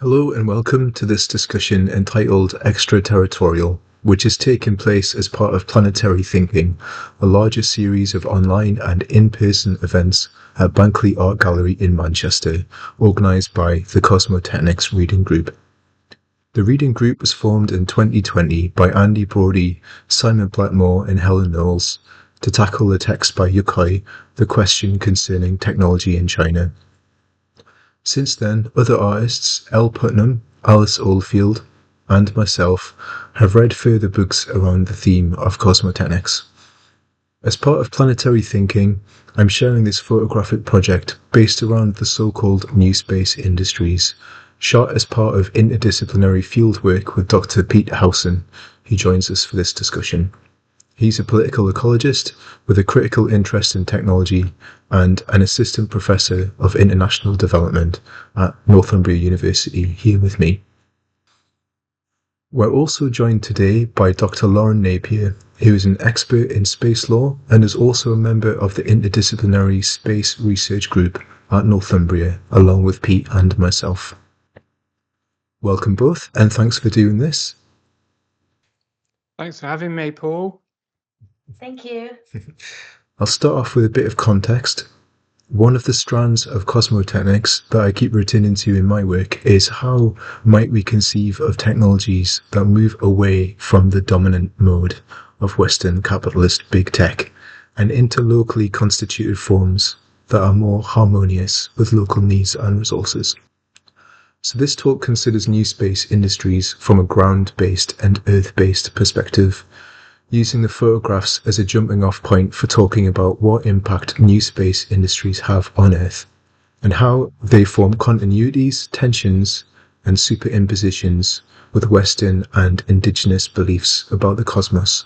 Hello and welcome to this discussion entitled Extraterritorial, which is taking place as part of Planetary Thinking, a larger series of online and in-person events at Bankley Art Gallery in Manchester, organised by the Cosmotechnics Reading Group. The reading group was formed in 2020 by Andy Brody, Simon Blackmore and Helen Knowles to tackle the text by Yukoi, The Question Concerning Technology in China. Since then, other artists, L. Putnam, Alice Oldfield, and myself have read further books around the theme of cosmotechnics. As part of Planetary Thinking, I'm sharing this photographic project based around the so-called NewSpace industries, shot as part of interdisciplinary fieldwork with Dr. Pete Howson, who joins us for this discussion. He's a political ecologist with a critical interest in technology and an assistant professor of international development at Northumbria University, here with me. We're also joined today by Dr. Lauren Napier, who is an expert in space law and is also a member of the interdisciplinary space research group at Northumbria, along with Pete and myself. Welcome both, and thanks for doing this. Thanks for having me, Paul. Thank you. I'll start off with a bit of context. One of the strands of cosmotechnics that I keep returning to in my work is how might we conceive of technologies that move away from the dominant mode of Western capitalist big tech and into locally constituted forms that are more harmonious with local needs and resources. So this talk considers NewSpace industries from a ground-based and earth-based perspective, using the photographs as a jumping off point for talking about what impact NewSpace industries have on Earth, and how they form continuities, tensions, and superimpositions with Western and indigenous beliefs about the cosmos.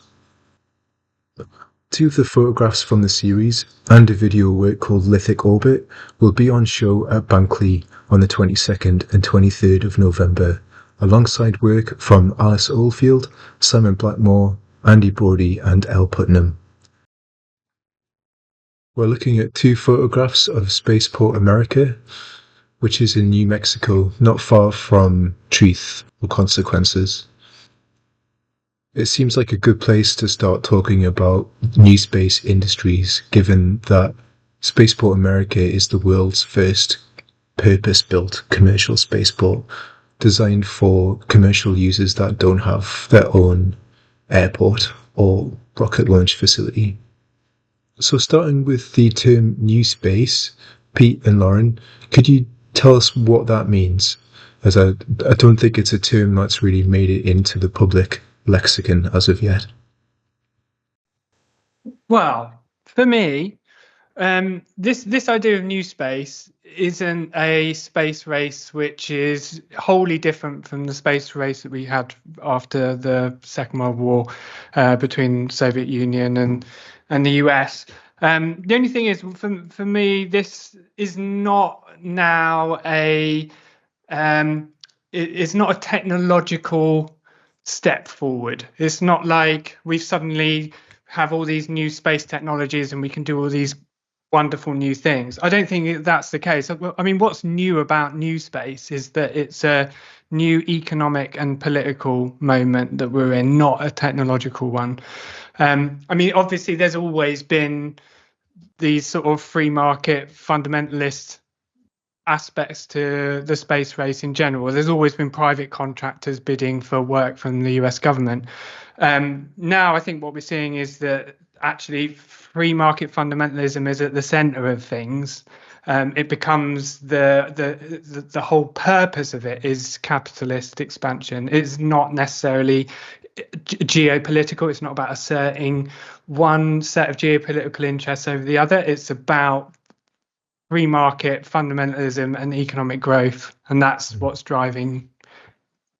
Two of the photographs from the series, and a video work called Lithic Orbit, will be on show at Bankley on the 22nd and 23rd of November, alongside work from Alice Oldfield, Simon Blackmore, Andy Brody and L. Putnam. We're looking at two photographs of Spaceport America, which is in New Mexico, not far from Truth or Consequences. It seems like a good place to start talking about new space industries, given that Spaceport America is the world's first purpose-built commercial spaceport, designed for commercial users that don't have their own airport or rocket launch facility. So starting with the term new space, Pete and Lauren, could you tell us what that means? As I don't think it's a term that's really made it into the public lexicon as of yet. Well, for me, this idea of new space isn't a space race which is wholly different from the space race that we had after the Second World War between Soviet Union and the US. The only thing is, for me, this is not now it's not a technological step forward. It's not like we've suddenly have all these new space technologies and we can do all these wonderful new things. I don't think that's the case. I mean, what's new about new space is that it's a new economic and political moment that we're in, not a technological one. I mean, obviously, there's always been these sort of free market fundamentalist aspects to the space race in general. There's always been private contractors bidding for work from the US government. Now, I think what we're seeing is that actually free market fundamentalism is at the center of things. It becomes the whole purpose of it is capitalist expansion. It's not necessarily geopolitical. It's not about asserting one set of geopolitical interests over the other. It's about free market fundamentalism and economic growth, and that's what's driving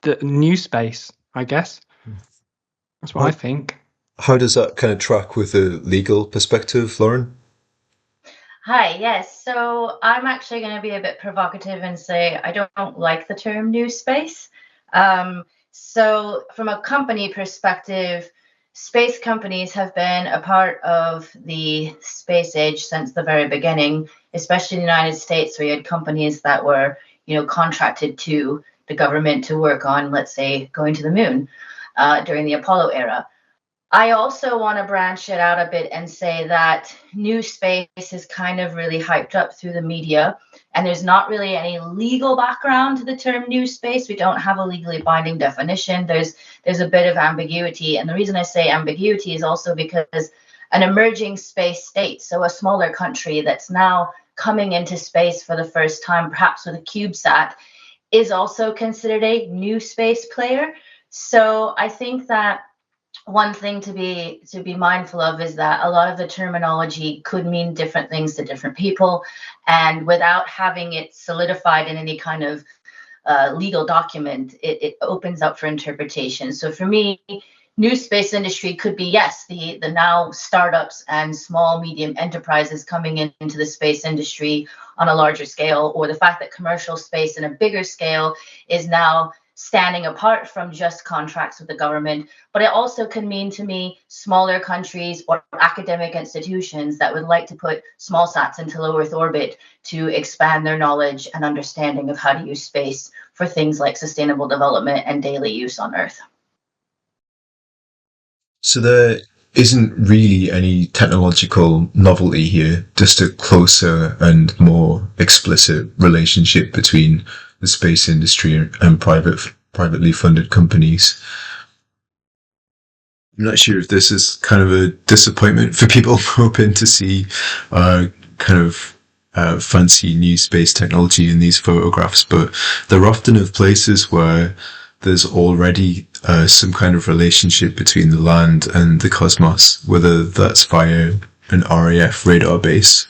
the new space, I guess. That's what I think. How does that kind of track with the legal perspective, Lauren? Hi, yes. So I'm actually going to be a bit provocative and say I don't like the term new space. So from a company perspective, space companies have been a part of the space age since the very beginning, especially in the United States, where you had companies that were, contracted to the government to work on, let's say, going to the moon during the Apollo era. I also want to branch it out a bit and say that new space is kind of really hyped up through the media, and there's not really any legal background to the term new space. We don't have a legally binding definition. There's a bit of ambiguity, and the reason I say ambiguity is also because an emerging space state, so a smaller country that's now coming into space for the first time, perhaps with a CubeSat, is also considered a new space player. So I think that one thing to be mindful of is that a lot of the terminology could mean different things to different people, and without having it solidified in any kind of legal document, it opens up for interpretation. So for me, new space industry could be, yes, the now startups and small medium enterprises coming into the space industry on a larger scale, or the fact that commercial space in a bigger scale is now standing apart from just contracts with the government. But it also can mean to me smaller countries or academic institutions that would like to put small sats into low Earth orbit to expand their knowledge and understanding of how to use space for things like sustainable development and daily use on Earth. So there isn't really any technological novelty here, just a closer and more explicit relationship between the space industry and privately funded companies. I'm not sure if this is kind of a disappointment for people hoping to see fancy new space technology in these photographs, but they're often of places where there's already some kind of relationship between the land and the cosmos, whether that's via an RAF radar base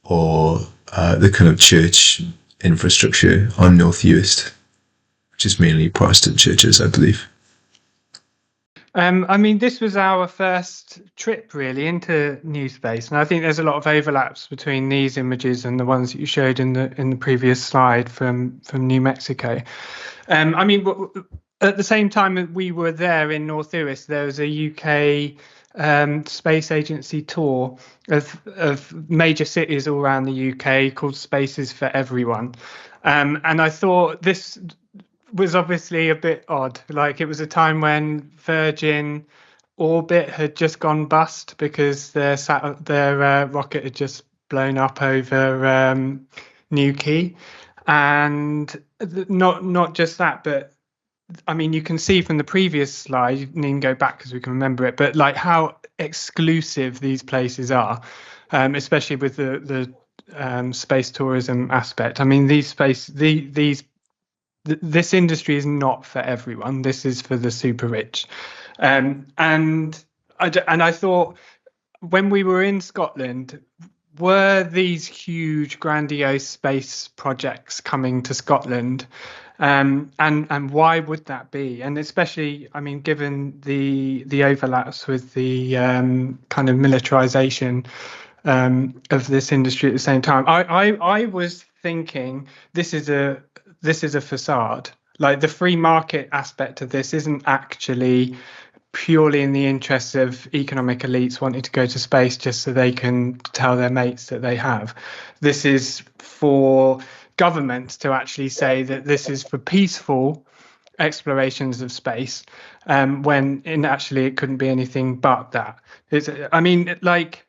or the kind of church infrastructure on North Uist, which is mainly Protestant churches, I believe. This was our first trip really into new space, and I think there's a lot of overlaps between these images and the ones that you showed in the previous slide from New Mexico. At the same time we were there in North Uist, there was a UK space agency tour of major cities all around the UK called Spaces for Everyone, and I thought this was obviously a bit odd. Like, it was a time when Virgin Orbit had just gone bust because their rocket had just blown up over Newquay, and not just that, but you can see from the previous slide, you can go back because we can remember it, but like how exclusive these places are, especially with the space tourism aspect. This industry is not for everyone. This is for the super rich, and I thought, when we were in Scotland, were these huge, grandiose space projects coming to Scotland, and why would that be? And especially, given the overlaps with the kind of militarization of this industry at the same time, I was thinking this is a facade. Like, the free market aspect of this isn't actually purely in the interests of economic elites wanting to go to space just so they can tell their mates that they have. This is for governments to actually say that this is for peaceful explorations of space, when actually it couldn't be anything but that. Like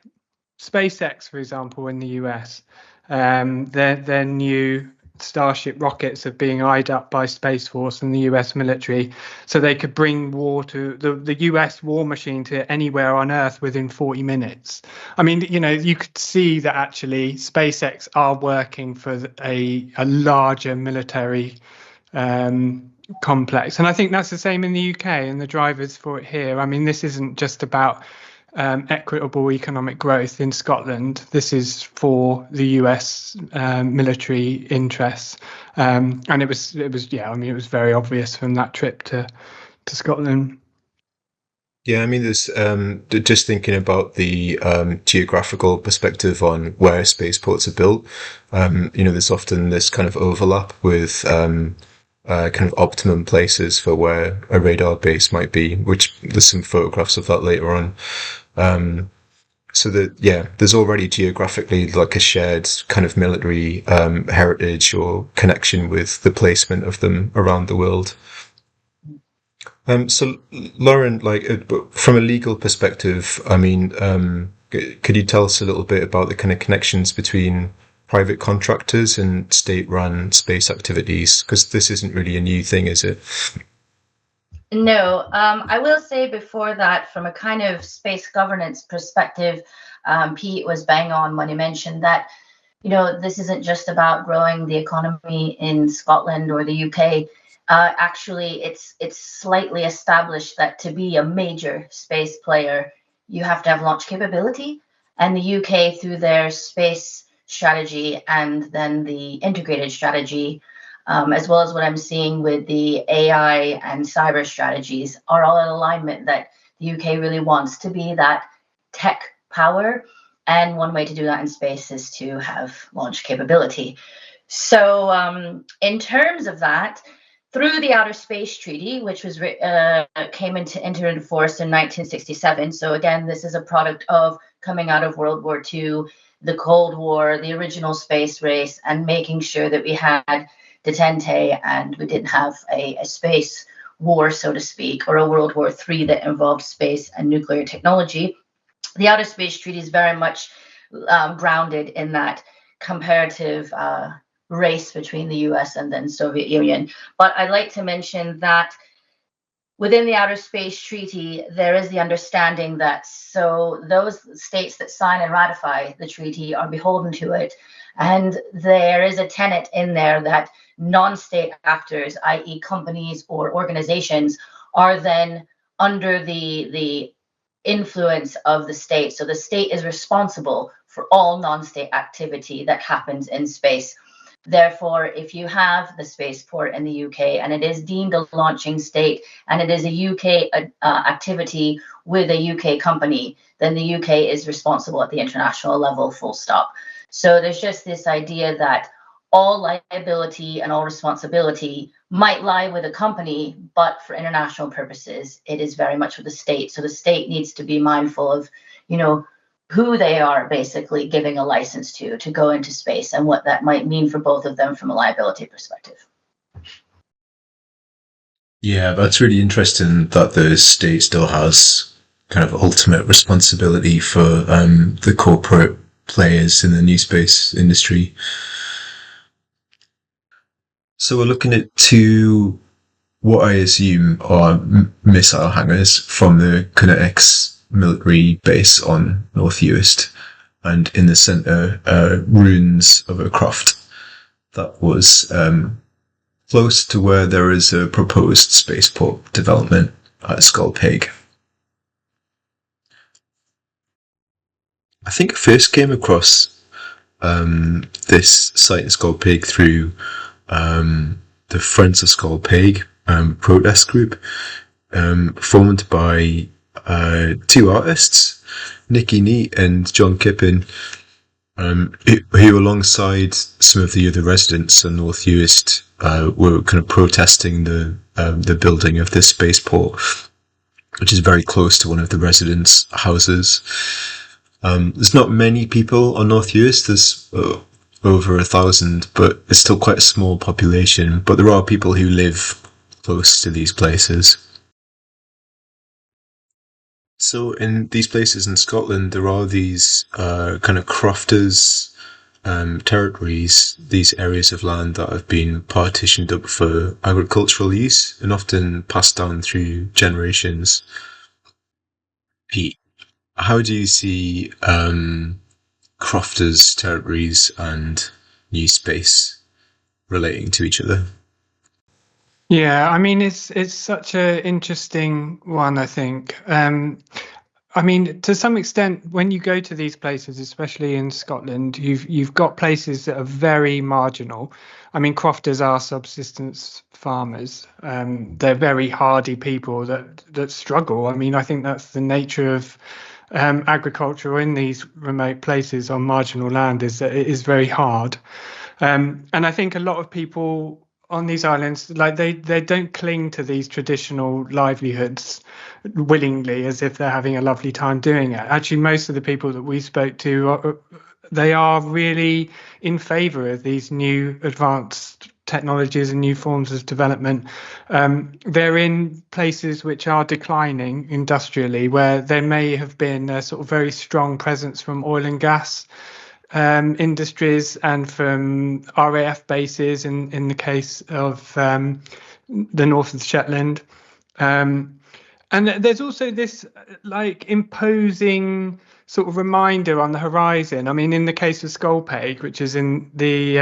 SpaceX, for example, in the US, their new Starship rockets are being eyed up by Space Force and the US military, so they could bring war to the US war machine to anywhere on Earth within 40 minutes. You could see that actually SpaceX are working for a larger military complex, and I think that's the same in the UK and the drivers for it here. This isn't just about equitable economic growth in Scotland. This is for the US military interests, and it was very obvious from that trip to Scotland. Yeah, there's just thinking about the geographical perspective on where spaceports are built. There's often this kind of overlap with kind of optimum places for where a radar base might be, which there's some photographs of that later on. So that, yeah, there's already geographically like a shared kind of military heritage or connection with the placement of them around the world. So Lauren, like from a legal perspective, I mean, could you tell us a little bit about the kind of connections between private contractors and state-run space activities? Because this isn't really a new thing, is it? No, I will say before that, from a kind of space governance perspective, Pete was bang on when he mentioned that, this isn't just about growing the economy in Scotland or the UK. Actually, it's slightly established that to be a major space player, you have to have launch capability. And the UK, through their space strategy and then the integrated strategy, as well as what I'm seeing with the AI and cyber strategies, are all in alignment that the UK really wants to be that tech power. And one way to do that in space is to have launch capability. So in terms of that, through the Outer Space Treaty, which was came into force in 1967. So again, this is a product of coming out of World War II, the Cold War, the original space race, and making sure that we had detente and we didn't have a space war, so to speak, or a World War III that involved space and nuclear technology. The Outer Space Treaty is very much grounded in that comparative race between the US and then Soviet Union. But I'd like to mention that within the Outer Space Treaty, there is the understanding that so those states that sign and ratify the treaty are beholden to it. And there is a tenet in there that non-state actors, i.e. companies or organizations, are then under the influence of the state. So the state is responsible for all non-state activity that happens in space. Therefore, if you have the spaceport in the UK and it is deemed a launching state and it is a UK activity with a UK company, then the UK is responsible at the international level, full stop. So there's just this idea that all liability and all responsibility might lie with a company, but for international purposes, it is very much with the state. So the state needs to be mindful of, who they are basically giving a license to go into space and what that might mean for both of them from a liability perspective. Yeah, that's really interesting that the state still has kind of ultimate responsibility for the corporate players in the new space industry. So we're looking at two, what I assume are missile hangars from the Kinetics military base on North Uist, and in the centre, ruins of a croft that was close to where there is a proposed spaceport development at Sculpig. I think I first came across this site in Sculpig through the Friends of Sculpig protest group, formed by two artists, Nicky Neat and John Kippen, who alongside some of the other residents on North Uist were kind of protesting the building of this spaceport, which is very close to one of the residents' houses. There's not many people on North Uist. There's over 1,000, but it's still quite a small population. But there are people who live close to these places. So in these places in Scotland, there are these kind of crofters territories, these areas of land that have been partitioned up for agricultural use and often passed down through generations. Pete, how do you see crofters territories and new space relating to each other? Yeah, I mean, it's such an interesting one, I think. I mean, to some extent, when you go to these places, especially in Scotland, you've got places that are very marginal. I mean, crofters are subsistence farmers. They're very hardy people that struggle. I mean, I think that's the nature of agriculture in these remote places on marginal land, is that it is very hard. And I think a lot of people on these islands, like they don't cling to these traditional livelihoods willingly as if they're having a lovely time doing it. Actually, most of the people that we spoke to, they are really in favor of these new advanced technologies and new forms of development. They're in places which are declining industrially, where there may have been a sort of very strong presence from oil and gas industries and from RAF bases in the case of the north of Shetland. And there's also this like imposing sort of reminder on the horizon. I mean, in the case of Skolpeg, which is in the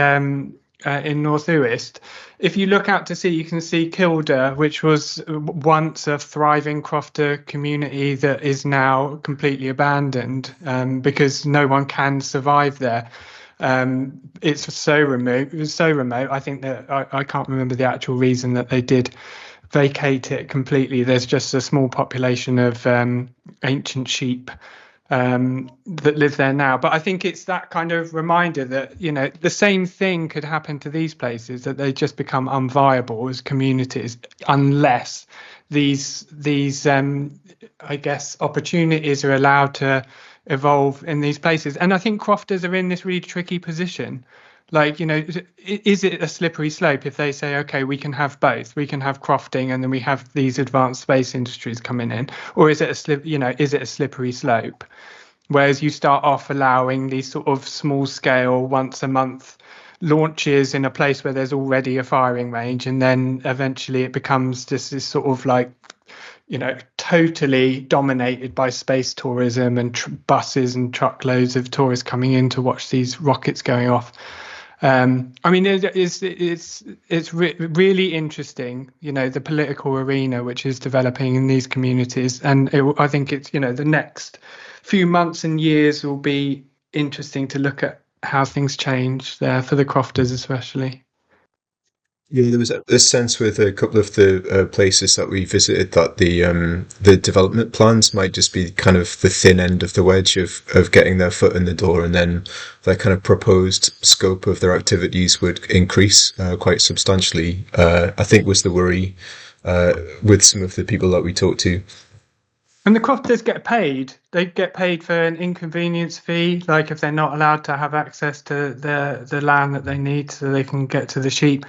in North Uist, if you look out to sea, you can see Kilda, which was once a thriving crofter community that is now completely abandoned because no one can survive there. It's so remote. It was so remote. I think that I can't remember the actual reason that they did vacate it completely. There's just a small population of ancient sheep that live there now. But I think it's that kind of reminder that, you know, the same thing could happen to these places, that they just become unviable as communities unless these I guess opportunities are allowed to evolve in these places. And I think crofters are in this really tricky position. Like, you know, is it a slippery slope if they say, okay, we can have both, we can have crofting and then we have these advanced space industries coming in, or is it a slippery slope? Whereas you start off allowing these sort of small scale once a month launches in a place where there's already a firing range, and then eventually it becomes just this sort of like, you know, totally dominated by space tourism and buses and truckloads of tourists coming in to watch these rockets going off. I mean, it's really interesting, you know, the political arena which is developing in these communities, and I think it's, you know, the next few months and years will be interesting to look at how things change there for the crofters especially. Yeah, there was a sense with a couple of the places that we visited that the development plans might just be kind of the thin end of the wedge of getting their foot in the door, and then their kind of proposed scope of their activities would increase quite substantially. I think was the worry with some of the people that we talked to. And the crofters get paid. They get paid for an inconvenience fee, like if they're not allowed to have access to the land that they need so they can get to the sheep.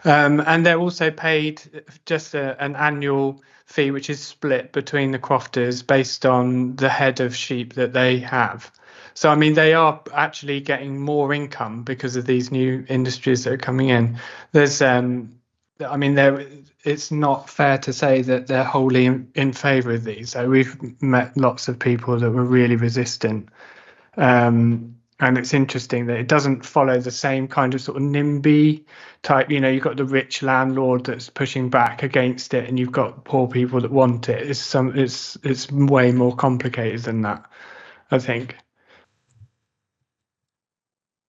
And they're also paid just an annual fee, which is split between the crofters based on the head of sheep that they have. So, I mean, they are actually getting more income because of these new industries that are coming in. There's, I mean, it's not fair to say that they're wholly in favour of these. So we've met lots of people that were really resistant. And it's interesting that it doesn't follow the same kind of sort of NIMBY type. You know, you've got the rich landlord that's pushing back against it, and you've got poor people that want it. It's way more complicated than that, I think.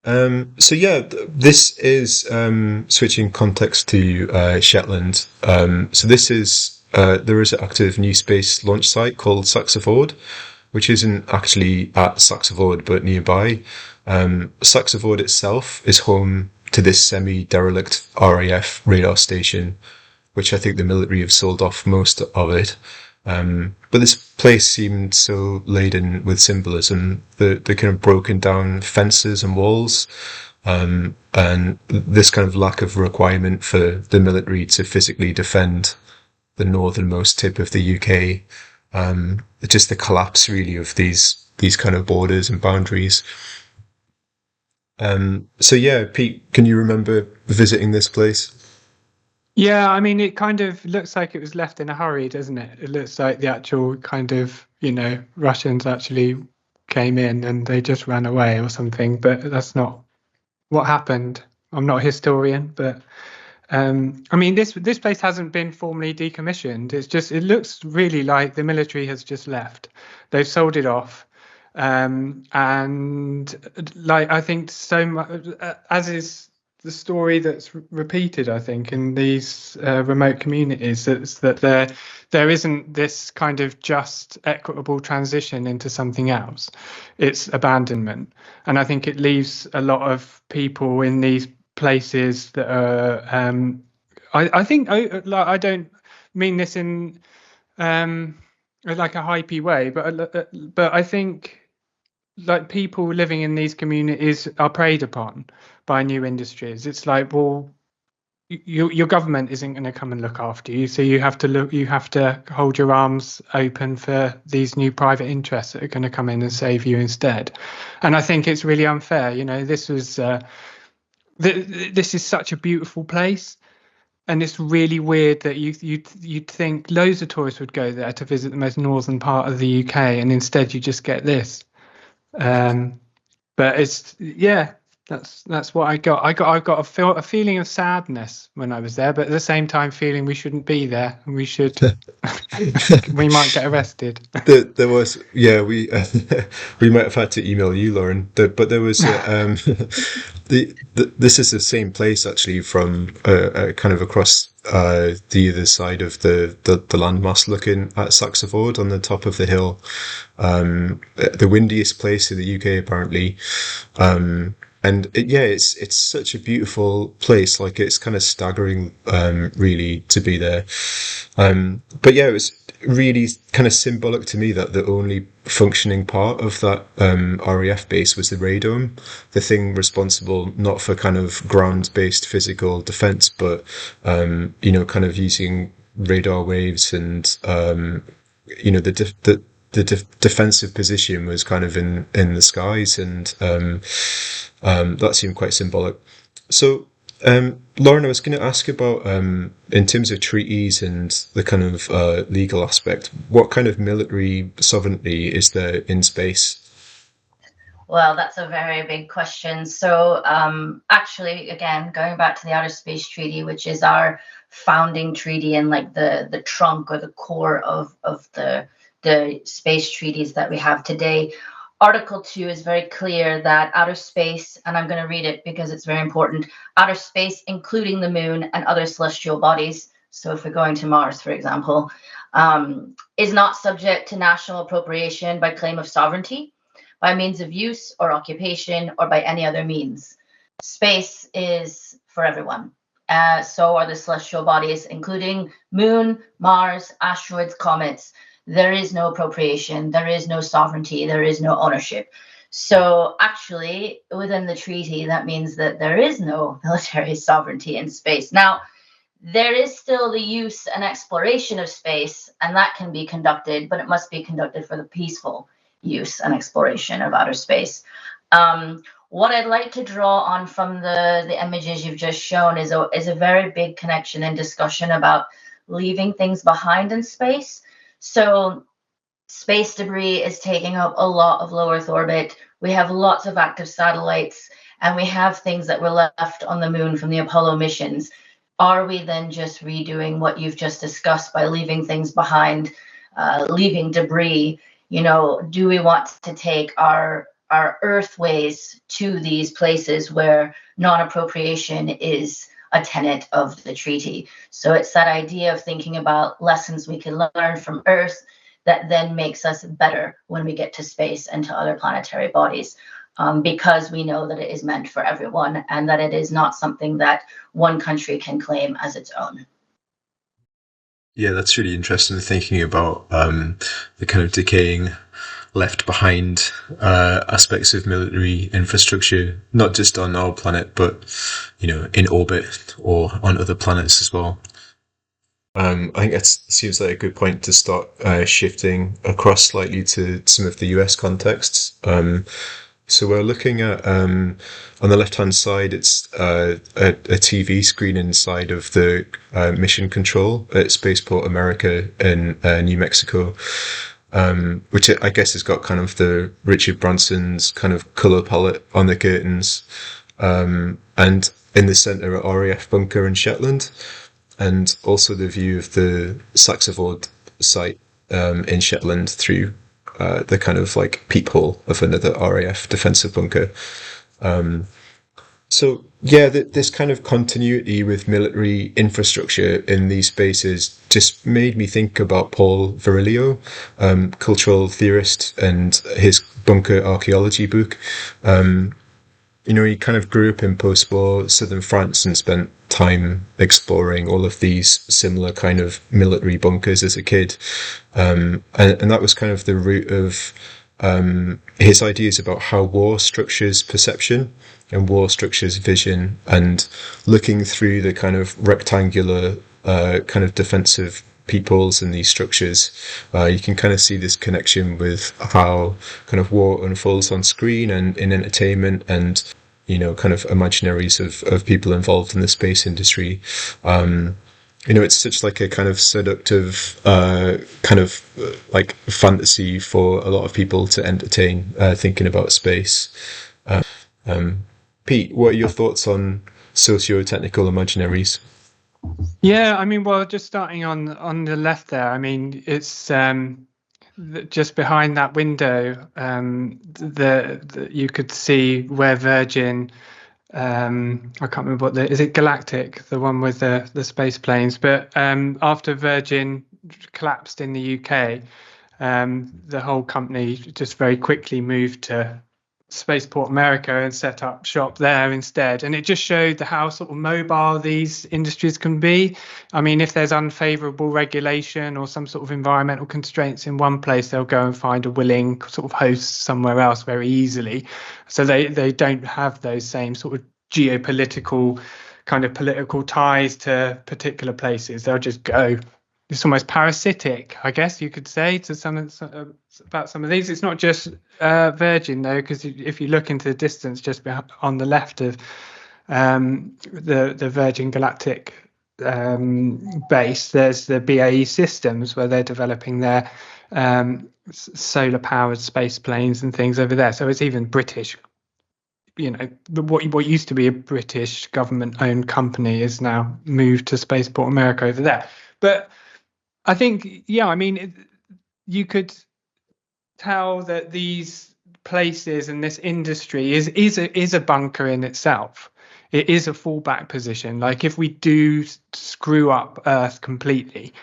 So yeah, this is switching context to Shetland. So this is there is an active NewSpace launch site called Saxiford, which isn't actually at Saxiford but nearby. Saxiford itself is home to this semi-derelict RAF radar station, which I think the military have sold off most of it. But this place seemed so laden with symbolism, the kind of broken down fences and walls, and this kind of lack of requirement for the military to physically defend the northernmost tip of the UK, just the collapse really of these kind of borders and boundaries. So yeah, Pete, can you remember visiting this place? Yeah, I mean, it kind of looks like it was left in a hurry, doesn't it? It looks like the actual kind of, you know, Russians actually came in and they just ran away or something, but that's not what happened. I'm not a historian, but I mean, this place hasn't been formally decommissioned. It looks really like the military has just left. They've sold it off. And like, I think so much, as is the story that's repeated, I think, in these remote communities, that there isn't this kind of just equitable transition into something else. It's abandonment. And I think it leaves a lot of people in these places that are. I think I don't mean this in like a hypey way, but I think like people living in these communities are preyed upon by new industries. It's like, well, your government isn't going to come and look after you, so you have to hold your arms open for these new private interests that are going to come in and save you instead. And I think it's really unfair. This was this is such a beautiful place, and it's really weird that you'd think loads of tourists would go there to visit the most northern part of the UK, and instead you just get this. But it's that's what I got. I got a feeling of sadness when I was there, but at the same time feeling we shouldn't be there and we should we might get arrested. There was we we might have had to email you, Lauren, but there was this is the same place actually from kind of across the other side of the landmass, looking at Saxiford on the top of the hill, the windiest place in the UK apparently. And it's such a beautiful place. Like, it's kind of staggering, really, to be there. But yeah, it was really kind of symbolic to me that the only functioning part of that RAF base was the radome, the thing responsible not for kind of ground-based physical defense, but kind of using radar waves and the defensive position was kind of in the skies, and that seemed quite symbolic. So, Lauren, I was going to ask about, in terms of treaties and the kind of legal aspect, what kind of military sovereignty is there in space? Well, that's a very big question. So actually, again, going back to the Outer Space Treaty, which is our founding treaty and like the trunk or the core of the space treaties that we have today, Article 2 is very clear that outer space, and I'm going to read it because it's very important, outer space, including the moon and other celestial bodies, so if we're going to Mars, for example, is not subject to national appropriation by claim of sovereignty, by means of use or occupation, or by any other means. Space is for everyone. So are the celestial bodies, including moon, Mars, asteroids, comets. There is no appropriation, there is no sovereignty, there is no ownership. So actually, within the treaty, that means that there is no military sovereignty in space. Now, there is still the use and exploration of space, and that can be conducted, but it must be conducted for the peaceful use and exploration of outer space. What I'd like to draw on from the images you've just shown is a very big connection and discussion about leaving things behind in space. So space debris is taking up a lot of low Earth orbit. We have lots of active satellites, and we have things that were left on the moon from the Apollo missions. Are we then just redoing what you've just discussed by leaving things behind, leaving debris? Do we want to take our Earthways to these places where non-appropriation is a tenet of the treaty? So it's that idea of thinking about lessons we can learn from Earth that then makes us better when we get to space and to other planetary bodies, because we know that it is meant for everyone and that it is not something that one country can claim as its own. Yeah, that's really interesting, thinking about the kind of decaying, left behind aspects of military infrastructure, not just on our planet, but in orbit or on other planets as well. I think that seems like a good point to start shifting across slightly to some of the US contexts. So we're looking at, on the left-hand side, it's a TV screen inside of the mission control at Spaceport America in New Mexico, which I guess has got kind of the Richard Branson's kind of colour palette on the curtains, and in the centre a RAF bunker in Shetland, and also the view of the Saxiford site in Shetland through the kind of like peephole of another RAF defensive bunker. So yeah, this kind of continuity with military infrastructure in these spaces just made me think about Paul Virilio, cultural theorist, and his bunker archaeology book. he kind of grew up in post-war southern France and spent time exploring all of these similar kind of military bunkers as a kid. And that was kind of the root of his ideas about how war structures perception and war structures vision, and looking through the kind of rectangular kind of defensive peoples in these structures, you can kind of see this connection with how kind of war unfolds on screen and in entertainment, and kind of imaginaries of people involved in the space industry. It's such like a kind of seductive like fantasy for a lot of people to entertain, thinking about space. Pete, what are your thoughts on socio-technical imaginaries? Yeah, I mean, well, just starting on the left there, I mean, it's just behind that window, the you could see where Virgin, I can't remember is it Galactic, the one with the space planes, but after Virgin collapsed in the UK, the whole company just very quickly moved to Spaceport America and set up shop there instead. And it just showed how sort of mobile these industries can be. I mean, if there's unfavorable regulation or some sort of environmental constraints in one place, they'll go and find a willing sort of host somewhere else very easily. So they don't have those same sort of geopolitical kind of political ties to particular places. They'll just go. It's almost parasitic, I guess you could say, to about some of these. It's not just Virgin, though, because if you look into the distance just on the left of the Virgin Galactic base, there's the BAE Systems, where they're developing their solar-powered space planes and things over there. So it's even British. What used to be a British government-owned company is now moved to Spaceport America over there. But I think, I mean, you could tell that these places and this industry is a bunker in itself. It is a fallback position. Like if we do screw up Earth completely,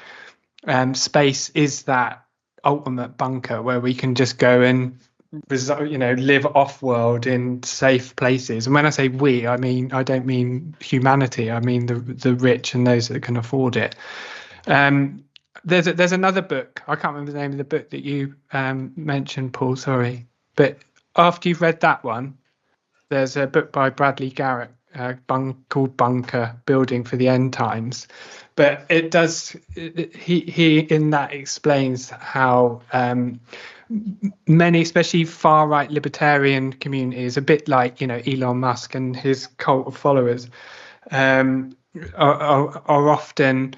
space is that ultimate bunker where we can just go and live off-world in safe places. And when I say we, I don't mean humanity. I mean the rich and those that can afford it. There's another book. I can't remember the name of the book that you mentioned, Paul. Sorry, but after you've read that one, there's a book by Bradley Garrett called Bunker: Building for the End Times. But it does. He in that explains how many, especially far-right libertarian communities, a bit like Elon Musk and his cult of followers, are often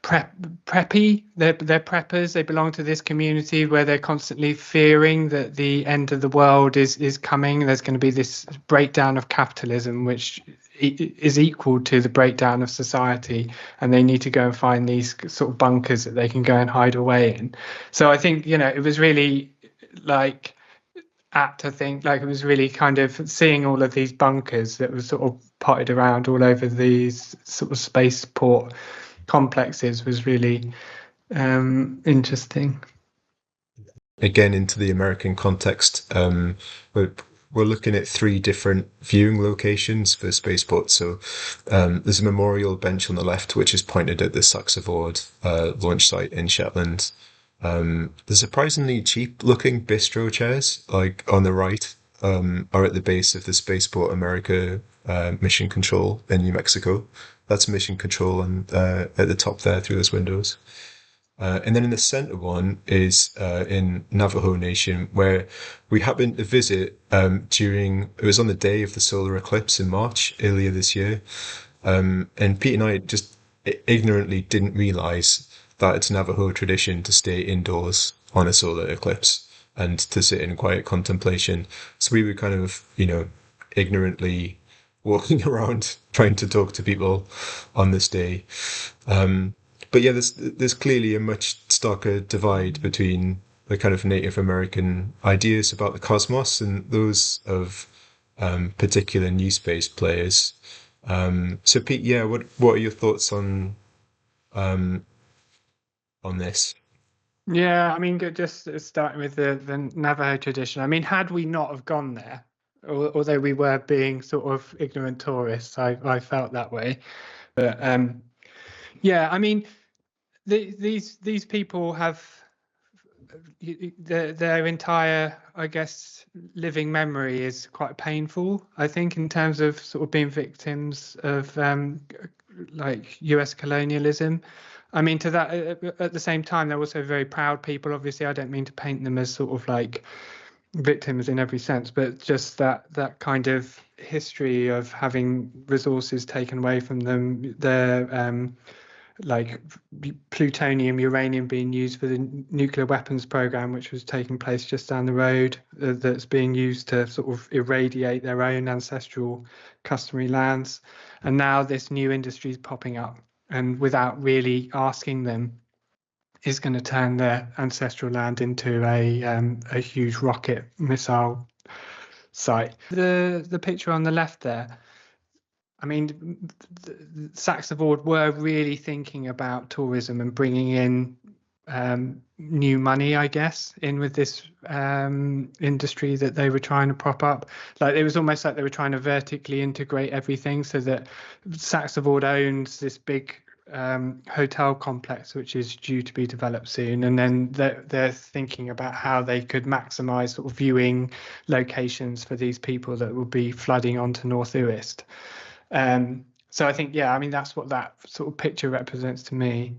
preppy. They're preppers. They belong to this community where they're constantly fearing that the end of the world is coming. There's going to be this breakdown of capitalism, which is equal to the breakdown of society, and they need to go and find these sort of bunkers that they can go and hide away in. So I think it was really apt to think it was really kind of seeing all of these bunkers that were sort of potted around all over these sort of spaceport complexes was really interesting. Again, into the American context, we're looking at 3 different viewing locations for spaceports. So there's a memorial bench on the left, which is pointed at the Saxavord launch site in Shetland. The surprisingly cheap-looking bistro chairs, on the right, are at the base of the Spaceport America Mission Control in New Mexico. That's Mission Control, and at the top there through those windows. And then in the center one is in Navajo Nation, where we happened to visit it was on the day of the solar eclipse in March earlier this year. And Pete and I just ignorantly didn't realize that it's Navajo tradition to stay indoors on a solar eclipse and to sit in quiet contemplation. So we were kind of, ignorantly walking around trying to talk to people on this day. But yeah, there's clearly a much starker divide between the kind of Native American ideas about the cosmos and those of particular NewSpace players. So Pete, what are your thoughts on this? Yeah, I mean, just starting with the Navajo tradition. I mean, had we not have gone there, although we were being sort of ignorant tourists. I felt that way. But yeah, I mean, these people have their entire, I guess, living memory is quite painful, I think, in terms of sort of being victims of like US colonialism. I mean, to that, at the same time, they're also very proud people. Obviously, I don't mean to paint them as sort of like victims in every sense, but just that kind of history of having resources taken away from them, their like plutonium, uranium being used for the nuclear weapons program, which was taking place just down the road, that's being used to sort of irradiate their own ancestral customary lands. And now this new industry is popping up, and without really asking them, is going to turn their ancestral land into a huge rocket missile site. The picture on the left there, I mean, Saxe-Ford were really thinking about tourism and bringing in new money, I guess, in with this industry that they were trying to prop up. Like, it was almost like they were trying to vertically integrate everything, so that Saxe-Ford owns this big hotel complex which is due to be developed soon, and then they're thinking about how they could maximize sort of viewing locations for these people that will be flooding onto North Uist. So I think, yeah, I mean, that's what that sort of picture represents to me.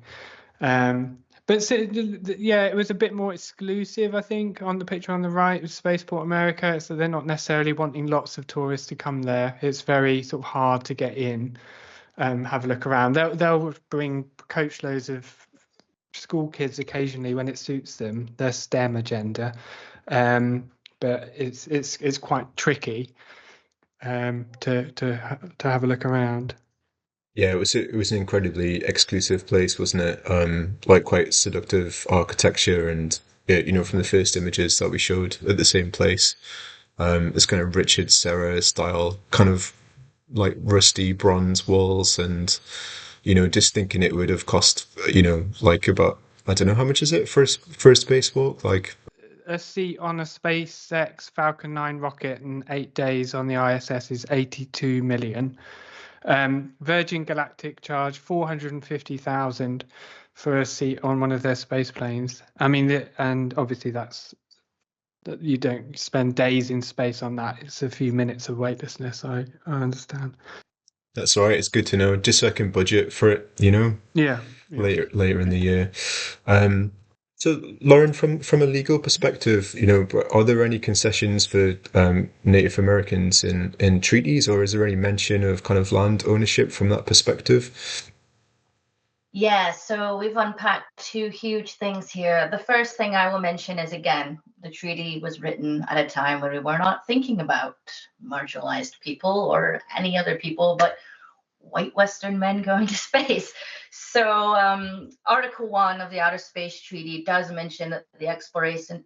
But so, yeah, it was a bit more exclusive, I think, on the picture on the right with Spaceport America. So they're not necessarily wanting lots of tourists to come there. It's very sort of hard to get in, have a look around. They'll bring coachloads of school kids occasionally when it suits them, their STEM agenda. But it's quite tricky to have a look around. Yeah, it was an incredibly exclusive place, wasn't it? Like quite seductive architecture, and you know, from the first images that we showed at the same place, this kind of Richard Serra style, kind of like rusty bronze walls, and you know, just thinking it would have cost, you know, like about, I don't know, how much is it for for a spacewalk? Like A seat on a SpaceX Falcon 9 rocket in 8 days on the ISS is 82 million. Virgin Galactic charge 450,000 for a seat on one of their space planes. I mean, and obviously that you don't spend days in space on that. It's a few minutes of weightlessness. I understand. that's all right. It's good to know, just so I can budget for it, you know, Yeah. later in the year. So, Lauren, from a legal perspective, you know, are there any concessions for Native Americans in treaties, or is there any mention of kind of land ownership from that perspective? Yeah, so we've unpacked two huge things here. The first thing I will mention is, again, the treaty was written at a time where we were not thinking about marginalized people or any other people, but white Western men going to space. So Article 1 of the Outer Space Treaty does mention that the exploration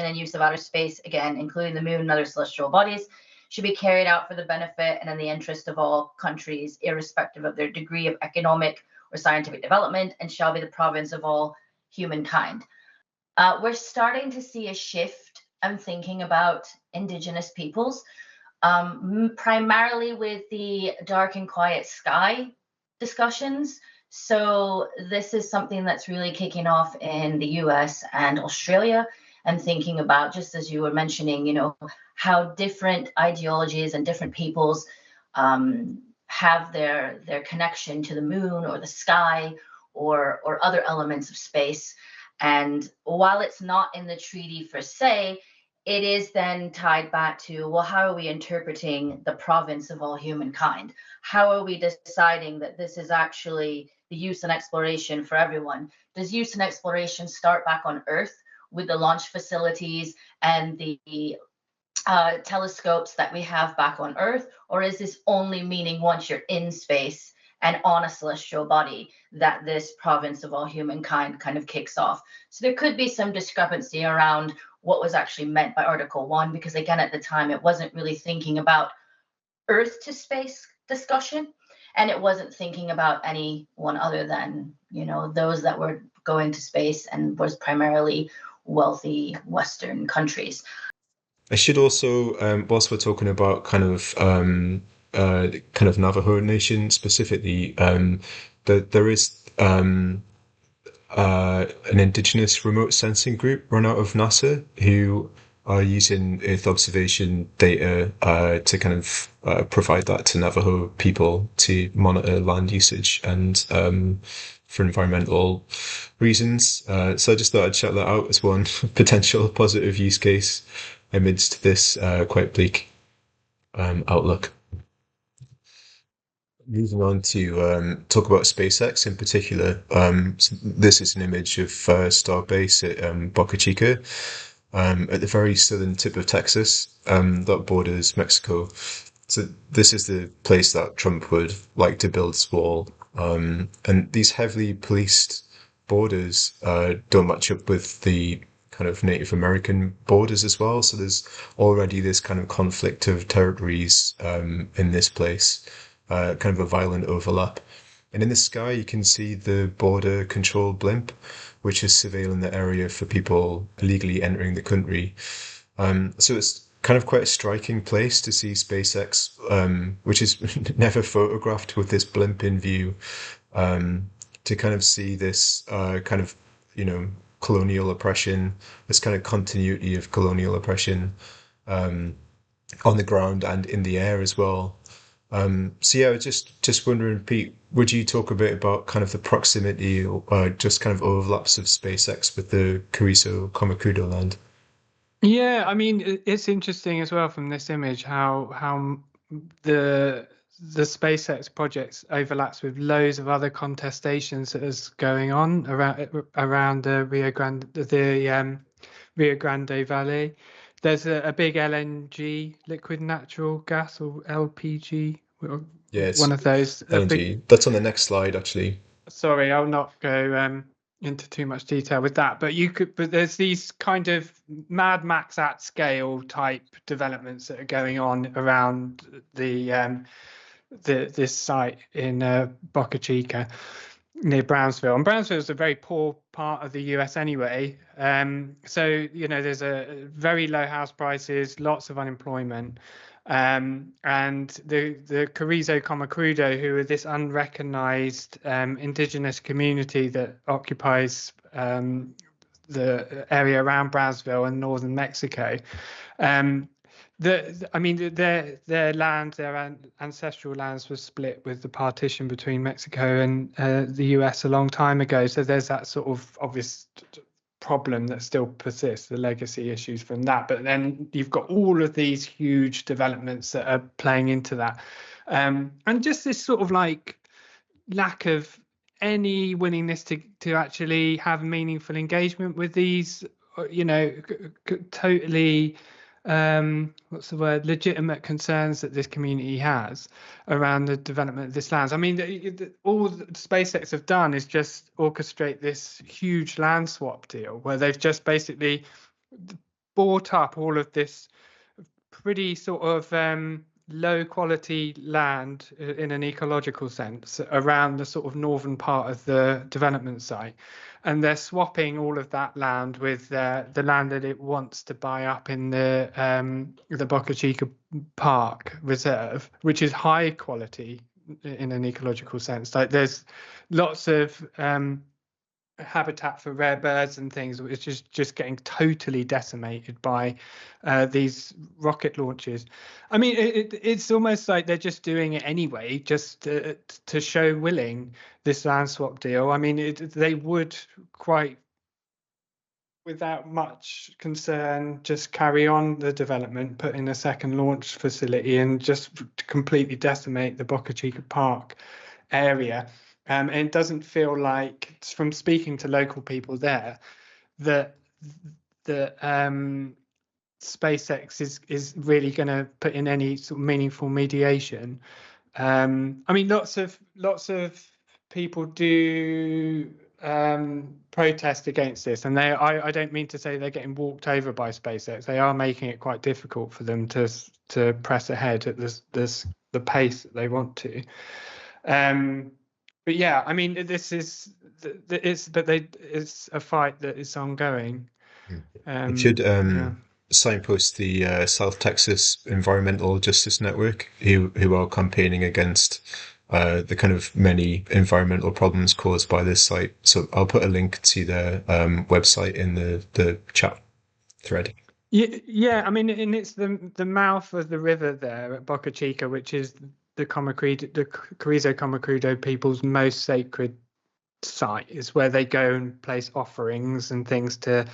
and use of outer space, again, including the moon and other celestial bodies, should be carried out for the benefit and in the interest of all countries, irrespective of their degree of economic or scientific development, and shall be the province of all humankind. We're starting to see a shift. I'm thinking about Indigenous peoples, primarily with the dark and quiet sky discussions. So this is something that's really kicking off in the US and Australia. And thinking about, just as you were mentioning, you know, how different ideologies and different peoples have their connection to the moon or the sky or other elements of space. And while it's not in the treaty per se, it is then tied back to, well, how are we interpreting the province of all humankind? How are we deciding that this is actually the use and exploration for everyone? Does use and exploration start back on Earth with the launch facilities and the telescopes that we have back on Earth? Or is this only meaning once you're in space and on a celestial body that this province of all humankind kind of kicks off? So there could be some discrepancy around what was actually meant by Article 1, because again, at the time, it wasn't really thinking about Earth to space discussion, and it wasn't thinking about anyone other than, you know, those that were going to space, and was primarily wealthy Western countries. I should also, whilst we're talking about kind of Navajo Nation specifically, that there is an indigenous remote sensing group run out of NASA who are using Earth observation data to kind of provide that to Navajo people to monitor land usage and for environmental reasons. So I just thought I'd shout that out as one potential positive use case amidst this quite bleak outlook. Moving on to talk about SpaceX in particular. So this is an image of Starbase at Boca Chica, at the very southern tip of Texas, that borders Mexico. So this is the place that Trump would like to build his wall. And these heavily policed borders don't match up with the kind of Native American borders as well. So there's already this kind of conflict of territories in this place. Kind of a violent overlap. And in the sky, you can see the border control blimp, which is surveilling the area for people illegally entering the country. So it's kind of quite a striking place to see SpaceX, which is never photographed with this blimp in view, to kind of see this kind of, colonial oppression, this kind of continuity of colonial oppression on the ground and in the air as well. So yeah, I was just wondering, Pete, would you talk a bit about kind of the proximity or just kind of overlaps of SpaceX with the Carrizo Comecrudo land? Yeah, I mean, it's interesting as well from this image how the SpaceX projects overlaps with loads of other contestations that is going on around the Rio Grande Valley. There's a big LNG, liquid natural gas, or LPG, Yeah, it's one of those. LNG. That's on the next slide, actually. Sorry, I'll not go into too much detail with that. But there's these kind of Mad Max at scale type developments that are going on around this site in Boca Chica, near Brownsville. And Brownsville is a very poor part of the US anyway. So, there's a very low house prices, lots of unemployment. And the Carrizo Comecrudo, who are this unrecognized indigenous community that occupies the area around Brownsville and northern Mexico. Their land, their ancestral lands were split with the partition between Mexico and the US a long time ago. So there's that sort of obvious problem that still persists, the legacy issues from that. But then you've got all of these huge developments that are playing into that. And just this sort of like lack of any willingness to actually have meaningful engagement with these, totally legitimate concerns that this community has around the development of this land. I mean, all that SpaceX have done is just orchestrate this huge land swap deal where they've just basically bought up all of this pretty sort of low quality land in an ecological sense around the sort of northern part of the development site, and they're swapping all of that land with the land that it wants to buy up in the Boca Chica Park Reserve, which is high quality in an ecological sense. Like there's lots of habitat for rare birds and things, which is just getting totally decimated by these rocket launches. I mean, it's almost like they're just doing it anyway, just to show willing this land swap deal. I mean, they would quite, without much concern, just carry on the development, put in a second launch facility, and just completely decimate the Boca Chica Park area. And it doesn't feel like, from speaking to local people there, that SpaceX is really going to put in any sort of meaningful mediation. I mean, lots of people do protest against this, and I don't mean to say they're getting walked over by SpaceX. They are making it quite difficult for them to press ahead at the pace that they want to. But yeah, I mean, it's a fight that is ongoing. It should signpost the South Texas Environmental Justice Network, who are campaigning against the kind of many environmental problems caused by this site. So I'll put a link to their website in the chat thread. Yeah, I mean, and it's the mouth of the river there at Boca Chica, which is the Carrizo Comecrudo people's most sacred site, is where they go and place offerings and things to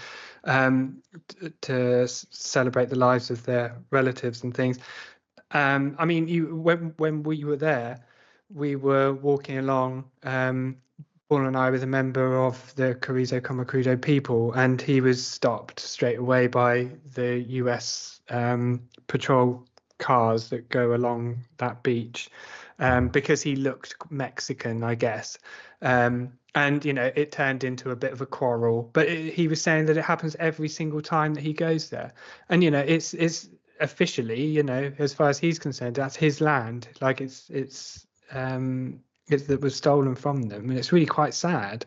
celebrate the lives of their relatives and things. I mean, when we were there, we were walking along. Paul and I were a member of the Carrizo Comecrudo people, and he was stopped straight away by the US patrol cars that go along that beach because he looked Mexican, I guess. And it turned into a bit of a quarrel. But he was saying that it happens every single time that he goes there, and it's officially, as far as he's concerned, that's his land. Like it's that was stolen from them, and it's really quite sad.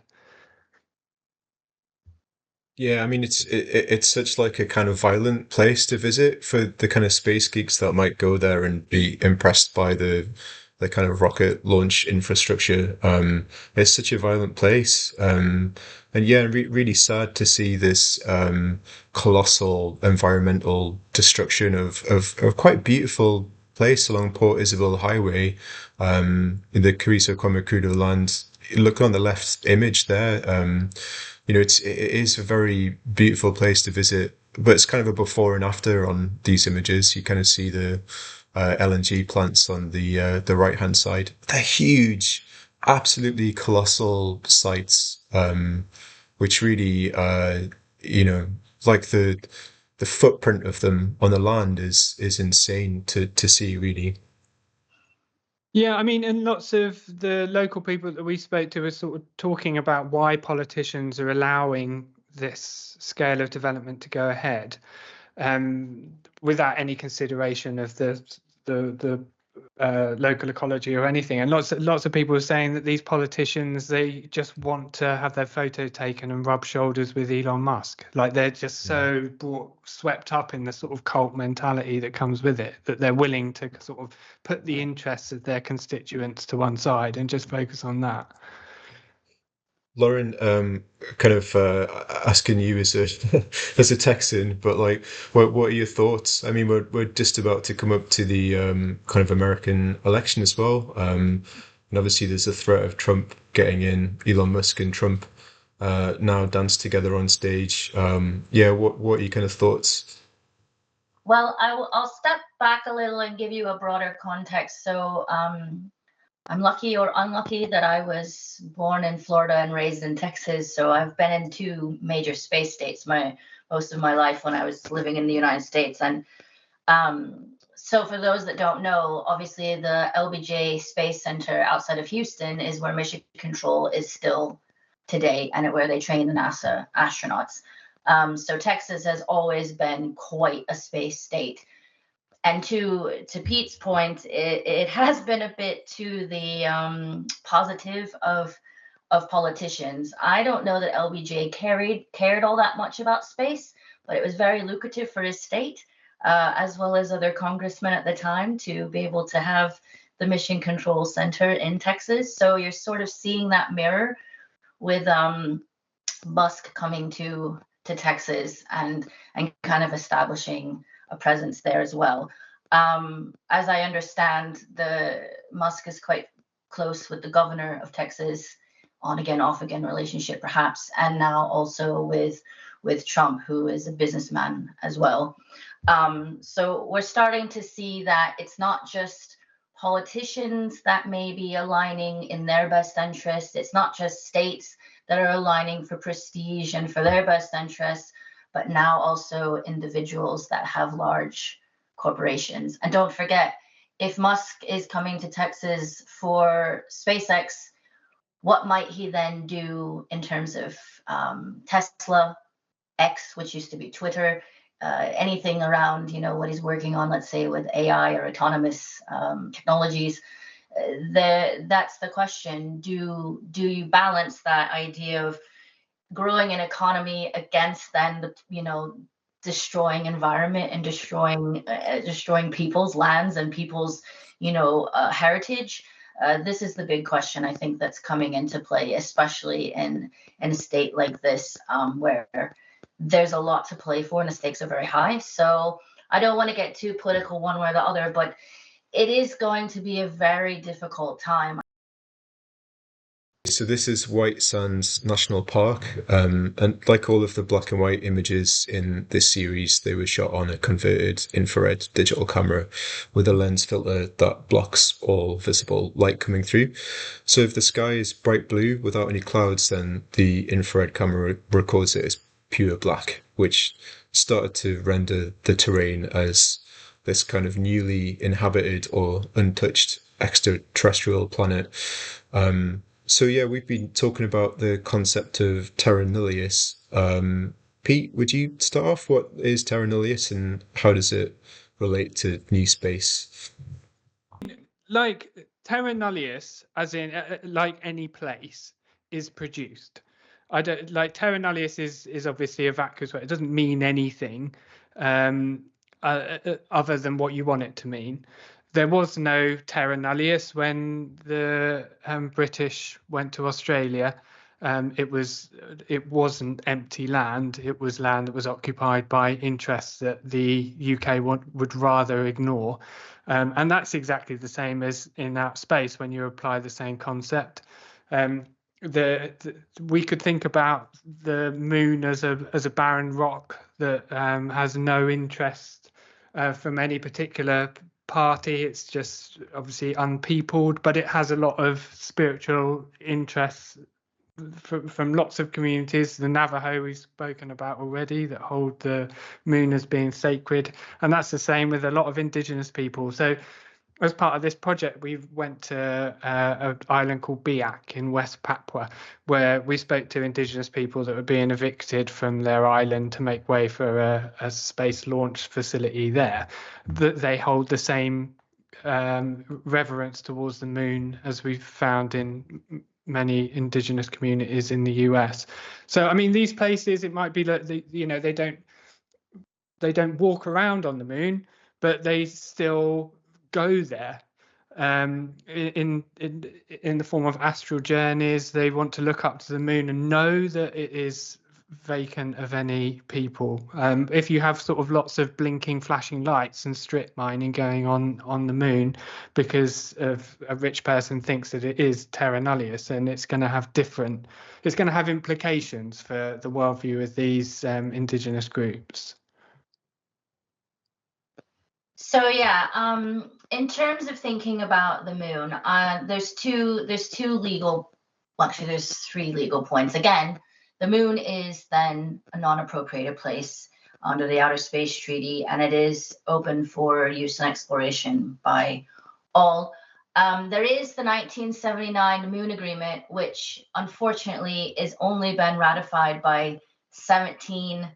Yeah, I mean it's such like a kind of violent place to visit for the kind of space geeks that might go there and be impressed by the kind of rocket launch infrastructure. It's such a violent place, and yeah, really sad to see this colossal environmental destruction of quite beautiful place along Port Isabel Highway, in the Carrizo Comecrudo land. Look on the left image there. It is a very beautiful place to visit, but it's kind of a before and after on these images. You kind of see the LNG plants on the right hand side. They're huge, absolutely colossal sites, which really, like the footprint of them on the land is insane to see, really. Yeah, I mean, and lots of the local people that we spoke to were sort of talking about why politicians are allowing this scale of development to go ahead, without any consideration of the local ecology or anything. And lots of people are saying that these politicians, they just want to have their photo taken and rub shoulders with Elon Musk. Like they're just so swept up in the sort of cult mentality that comes with it, that they're willing to sort of put the interests of their constituents to one side and just focus on that. Lauren, kind of asking you as a as a Texan, but like, what are your thoughts? I mean, we're just about to come up to the kind of American election as well, and obviously there's a threat of Trump getting in. Elon Musk and Trump now dance together on stage. Yeah, what are your kind of thoughts? Well, I'll step back a little and give you a broader context. So I'm lucky or unlucky that I was born in Florida and raised in Texas. So I've been in two major space states most of my life when I was living in the United States. And so for those that don't know, obviously the LBJ Space Center outside of Houston is where Mission Control is still today and where they train the NASA astronauts. So Texas has always been quite a space state. And to Pete's point, it has been a bit to the positive of politicians. I don't know that LBJ cared all that much about space, but it was very lucrative for his state, as well as other congressmen at the time, to be able to have the Mission Control Center in Texas. So you're sort of seeing that mirror with Musk coming to Texas and kind of establishing a presence there as well. As I understand, the Musk is quite close with the governor of Texas, on again, off again relationship perhaps, and now also with Trump, who is a businessman as well. So we're starting to see that it's not just politicians that may be aligning in their best interest. It's not just states that are aligning for prestige and for their best interests, but now also individuals that have large corporations. And don't forget, if Musk is coming to Texas for SpaceX, what might he then do in terms of Tesla, X, which used to be Twitter, anything around, what he's working on, let's say with AI or autonomous technologies? That's the question. Do you balance that idea of growing an economy against then the destroying environment and destroying people's lands and people's, heritage? This is the big question, I think, that's coming into play, especially in a state like this, where there's a lot to play for and the stakes are very high. So I don't want to get too political one way or the other, but it is going to be a very difficult time. So this is White Sands National Park, and like all of the black and white images in this series, they were shot on a converted infrared digital camera with a lens filter that blocks all visible light coming through. So if the sky is bright blue without any clouds, then the infrared camera records it as pure black, which started to render the terrain as this kind of newly inhabited or untouched extraterrestrial planet. So yeah, we've been talking about the concept of terra nullius. Pete, would you start off? What is terra nullius and how does it relate to NewSpace? Like terra nullius, as in like any place, is produced. I don't like terra nullius is obviously a vacuous word. It doesn't mean anything other than what you want it to mean. There was no terra nullius when the British went to Australia. It wasn't empty land. It was land that was occupied by interests that the UK would rather ignore. And that's exactly the same as in outer space when you apply the same concept. We could think about the moon as a barren rock that has no interest from any particular party. It's just obviously unpeopled, but it has a lot of spiritual interests from lots of communities. The Navajo we've spoken about already, that hold the moon as being sacred, and that's the same with a lot of indigenous people. So as part of this project, we went to an island called Biak in West Papua, where we spoke to indigenous people that were being evicted from their island to make way for a space launch facility there. That they hold the same reverence towards the moon as we've found in many indigenous communities in the US. So I mean, these places, it might be that they don't walk around on the moon, but they still go there in the form of astral journeys. They want to look up to the moon and know that it is vacant of any people. If you have sort of lots of blinking flashing lights and strip mining going on the moon because of a rich person thinks that it is terra nullius, and it's going to have implications for the worldview of these indigenous groups. So yeah, in terms of thinking about the moon, there's three legal points. Again, the moon is then a non-appropriated place under the Outer Space Treaty, and it is open for use and exploration by all. There is the 1979 Moon Agreement, which unfortunately is only been ratified by 17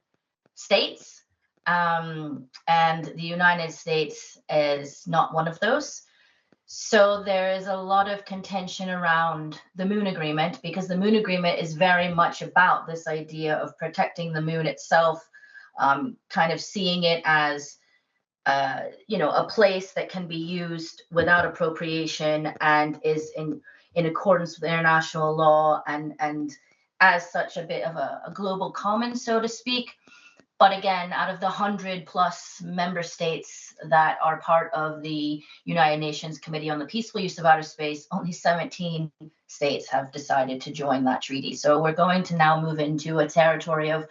states. And the United States is not one of those. So there is a lot of contention around the Moon Agreement, because the Moon Agreement is very much about this idea of protecting the moon itself, kind of seeing it as a place that can be used without appropriation and is in accordance with international law and as such a bit of a global commons, so to speak. But again, out of the 100+ member states that are part of the United Nations Committee on the Peaceful Use of Outer Space, only 17 states have decided to join that treaty. So we're going to now move into a territory of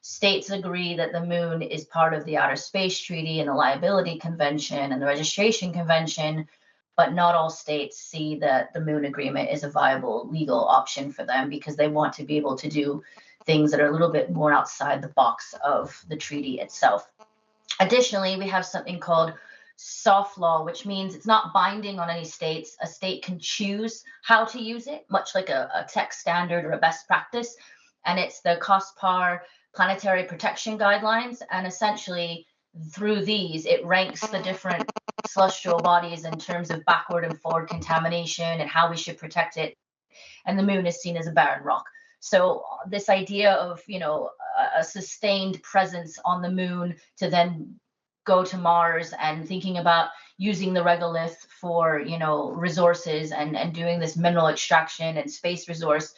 states agree that the moon is part of the Outer Space Treaty and the Liability Convention and the Registration Convention, but not all states see that the Moon Agreement is a viable legal option for them, because they want to be able to do things that are a little bit more outside the box of the treaty itself. Additionally, we have something called soft law, which means it's not binding on any states. A state can choose how to use it, much like a tech standard or a best practice. And it's the COSPAR Planetary Protection Guidelines. And essentially, through these, it ranks the different celestial bodies in terms of backward and forward contamination and how we should protect it. And the moon is seen as a barren rock. So this idea of, a sustained presence on the moon to then go to Mars, and thinking about using the regolith for, you know, resources and doing this mineral extraction and space resource,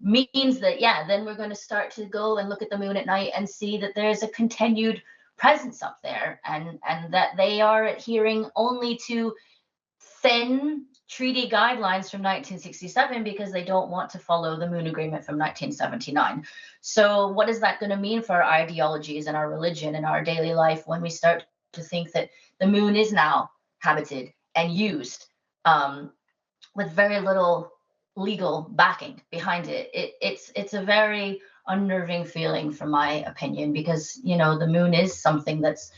means that, yeah, then we're going to start to go and look at the moon at night and see that there's a continued presence up there, and that they are adhering only to thin treaty guidelines from 1967 because they don't want to follow the moon agreement from 1979. So what is that going to mean for our ideologies and our religion and our daily life when we start to think that the moon is now habited and used, with very little legal backing behind it? It's a very unnerving feeling, from my opinion, because, you know, the moon is something that's,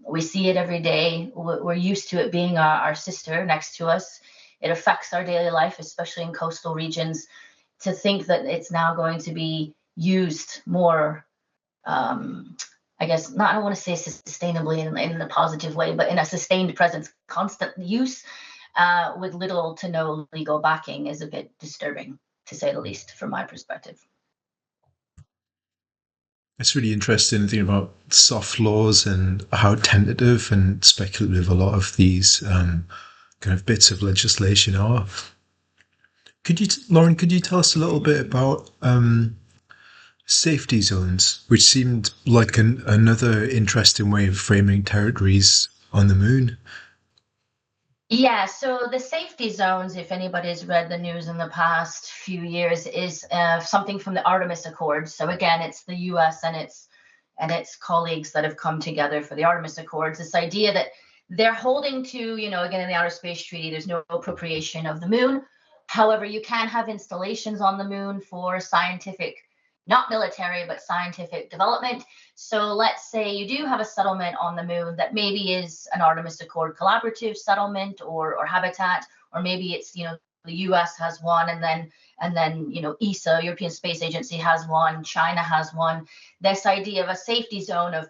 we see it every day. We're used to it being our sister next to us. It affects our daily life, especially in coastal regions. To think that it's now going to be used more, I guess, not, I don't want to say sustainably in the positive way, but in a sustained presence, constant use, with little to no legal backing, is a bit disturbing, to say the least, from my perspective. It's really interesting thinking about soft laws and how tentative and speculative a lot of these kind of bits of legislation are. Lauren, could you tell us a little bit about safety zones, which seemed like another interesting way of framing territories on the moon? Yeah, so the safety zones, if anybody's read the news in the past few years, is something from the Artemis Accords. So again, it's the US and its colleagues that have come together for the Artemis Accords. This idea that they're holding to, you know, again, in the Outer Space Treaty, there's no appropriation of the moon. However, you can have installations on the moon for scientific, not military, but scientific development. So let's say you do have a settlement on the moon that maybe is an Artemis Accord collaborative settlement or habitat, or maybe it's, you know, the US has one, and then, you know, ESA, European Space Agency, has one, China has one. This idea of a safety zone of,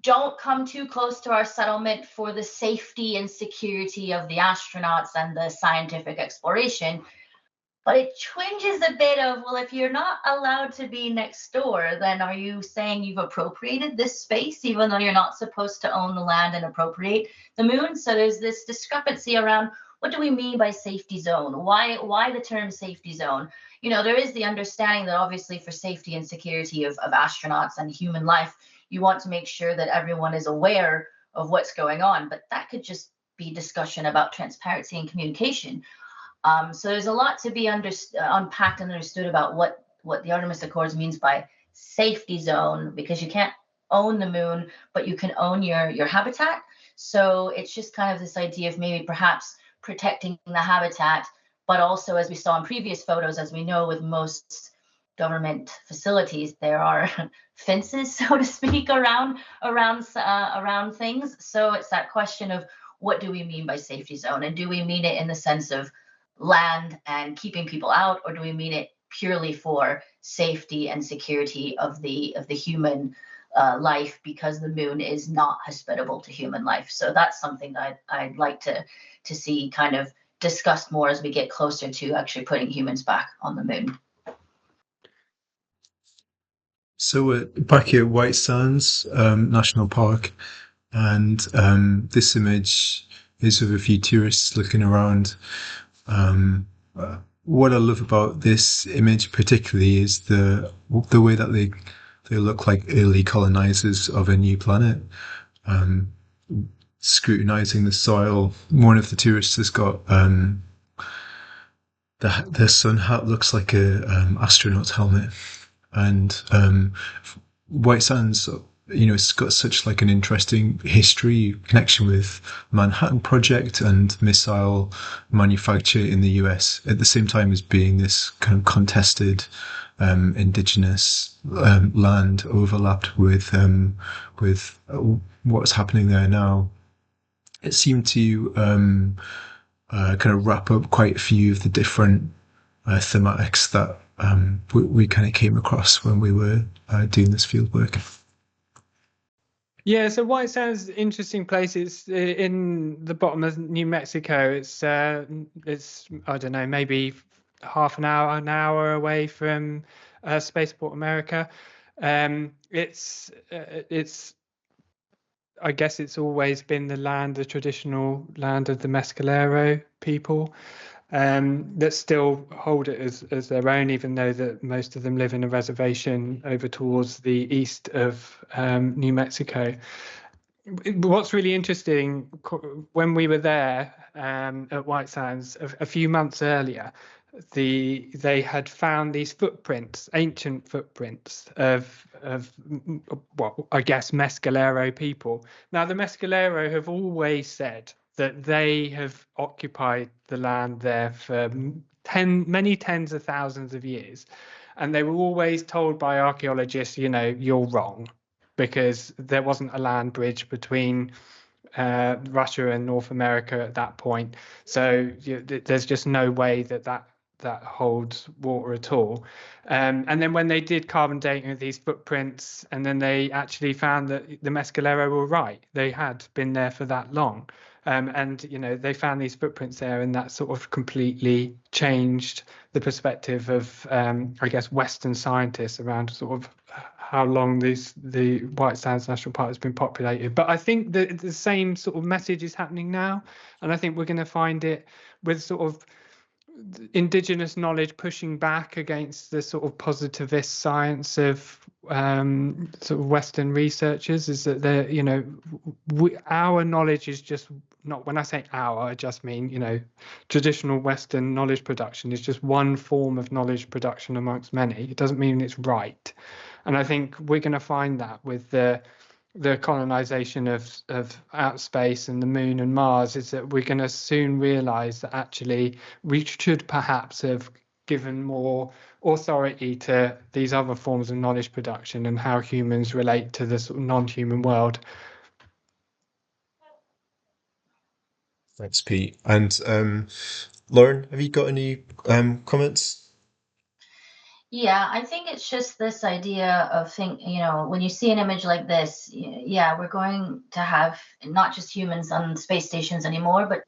don't come too close to our settlement for the safety and security of the astronauts and the scientific exploration. But it twinges a bit of, well, if you're not allowed to be next door, then are you saying you've appropriated this space, even though you're not supposed to own the land and appropriate the moon? So there's this discrepancy around, what do we mean by safety zone? Why the term safety zone? You know, there is the understanding that obviously for safety and security of astronauts and human life, you want to make sure that everyone is aware of what's going on. But that could just be discussion about transparency and communication. So there's a lot to be unpacked and understood about what the Artemis Accords means by safety zone, because you can't own the moon, but you can own your habitat. So it's just kind of this idea of maybe perhaps protecting the habitat, but also, as we saw in previous photos, as we know with most government facilities, there are fences, so to speak, around things. So it's that question of, what do we mean by safety zone, and do we mean it in the sense of land and keeping people out, or do we mean it purely for safety and security of the human life, because the moon is not hospitable to human life? So that's something that I'd like to see kind of discussed more as we get closer to actually putting humans back on the moon. So back here at White Sands National Park, and this image is of a few tourists looking around. What I love about this image particularly is the way that they look like early colonizers of a new planet, scrutinizing the soil. One of the tourists has got their sun hat looks like a astronaut's helmet, and White Sands, you know, it's got such like an interesting history connection with Manhattan Project and missile manufacture in the US, at the same time as being this kind of contested indigenous land overlapped with what's happening there now. It seemed to kind of wrap up quite a few of the different thematics that we kind of came across when we were doing this field work. Yeah, so White Sands, interesting place. It's in the bottom of New Mexico. It's I don't know, maybe half an hour away from Spaceport America. It's I guess it's always been the traditional land of the Mescalero people, that still hold it as their own, even though that most of them live in a reservation over towards the east of New Mexico. What's really interesting, when we were there at White Sands a few months earlier, they had found these footprints, ancient footprints of well, I guess Mescalero people. Now, the Mescalero have always said that they have occupied the land there for many tens of thousands of years, and they were always told by archaeologists, you're wrong, because there wasn't a land bridge between Russia and North America at that point. So there's just no way that holds water at all. And then when they did carbon dating of these footprints, and then they actually found that the Mescalero were right. They had been there for that long. And they found these footprints there, and that sort of completely changed the perspective of I guess Western scientists around sort of how long the White Sands National Park has been populated. But I think that the same sort of message is happening now, and I think we're going to find it with sort of indigenous knowledge pushing back against the sort of positivist science of sort of Western researchers. Is that our knowledge is just not, when I say our, I just mean traditional Western knowledge production is just one form of knowledge production amongst many. It doesn't mean it's right, and I think we're going to find that with the colonization of outer space and the moon and Mars, is that we're going to soon realize that actually we should perhaps have given more authority to these other forms of knowledge production and how humans relate to the sort of non-human world. Thanks, Pete. And Lauren, have you got any comments? Yeah, I think it's just this idea of when you see an image like this, yeah, we're going to have not just humans on space stations anymore, but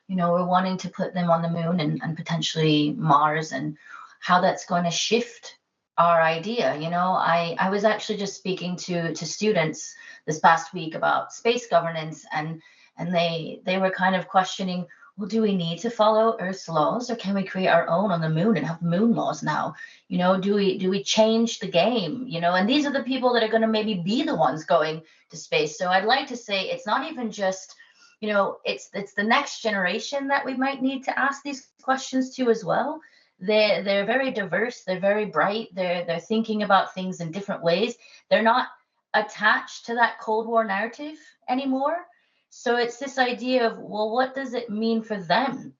we're wanting to put them on the moon and potentially Mars, and how that's going to shift our idea. I was actually just speaking to students this past week about space governance, and they were kind of questioning, well, do we need to follow Earth's laws, or can we create our own on the moon and have moon laws now? Do we change the game? And these are the people that are going to maybe be the ones going to space. So I'd like to say it's not even just, it's the next generation that we might need to ask these questions to as well. They're very diverse. They're very bright. They're thinking about things in different ways. They're not attached to that Cold War narrative anymore. So it's this idea of, well, what does it mean for them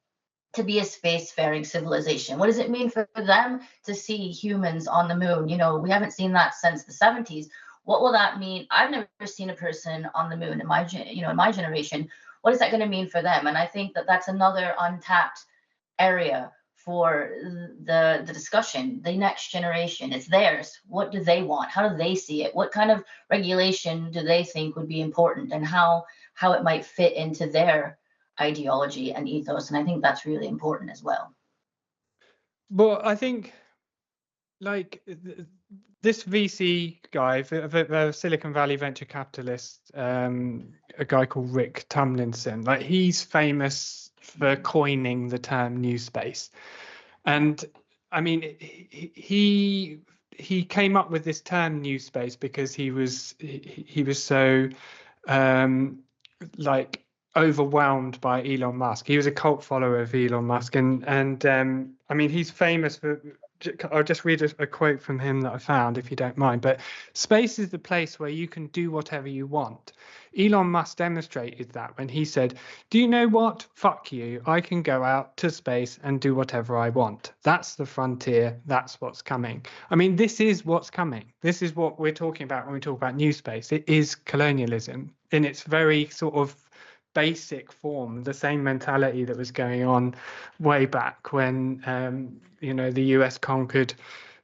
to be a spacefaring civilization? What does it mean for them to see humans on the moon? We haven't seen that since the 70s. What will that mean? I've never seen a person on the moon in my generation. What is that going to mean for them? And I think that that's another untapped area for the discussion. The next generation, it's theirs. What do they want? How do they see it? What kind of regulation do they think would be important, and how it might fit into their ideology and ethos? And I think that's really important as well. Well, I think this VC guy, the Silicon Valley venture capitalist, a guy called Rick Tumlinson, he's famous for coining the term new space. And I mean, he came up with this term new space because he was so overwhelmed by Elon Musk. He was a cult follower of Elon Musk, and I mean, he's famous for, I'll just read a quote from him that I found, if you don't mind. But space is the place where you can do whatever you want. Elon Musk demonstrated that when he said, do you know what? Fuck you. I can go out to space and do whatever I want. That's the frontier. That's what's coming. I mean, this is what's coming. This is what we're talking about when we talk about new space. It is colonialism in its very sort of basic form, the same mentality that was going on way back when the US conquered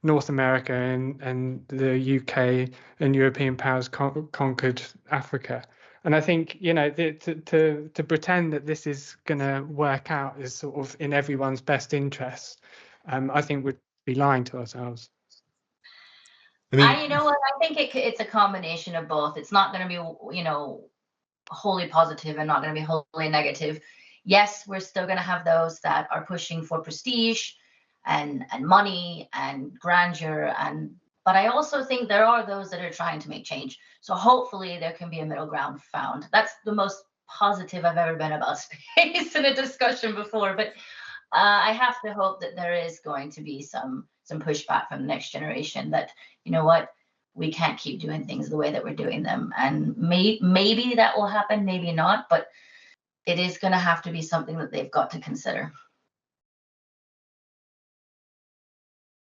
North America and the UK and European powers conquered Africa. And I think to pretend that this is going to work out is sort of in everyone's best interest, I think would be lying to ourselves. I mean, You know what? I think it's a combination of both. It's not going to be, wholly positive and not going to be wholly negative. Yes, we're still going to have those that are pushing for prestige and money and grandeur, but I also think there are those that are trying to make change. So hopefully there can be a middle ground found. That's the most positive I've ever been about space in a discussion before. But I have to hope that there is going to be some pushback from the next generation that, you know what, we can't keep doing things the way that we're doing them. And maybe that will happen, maybe not, but it is going to have to be something that they've got to consider.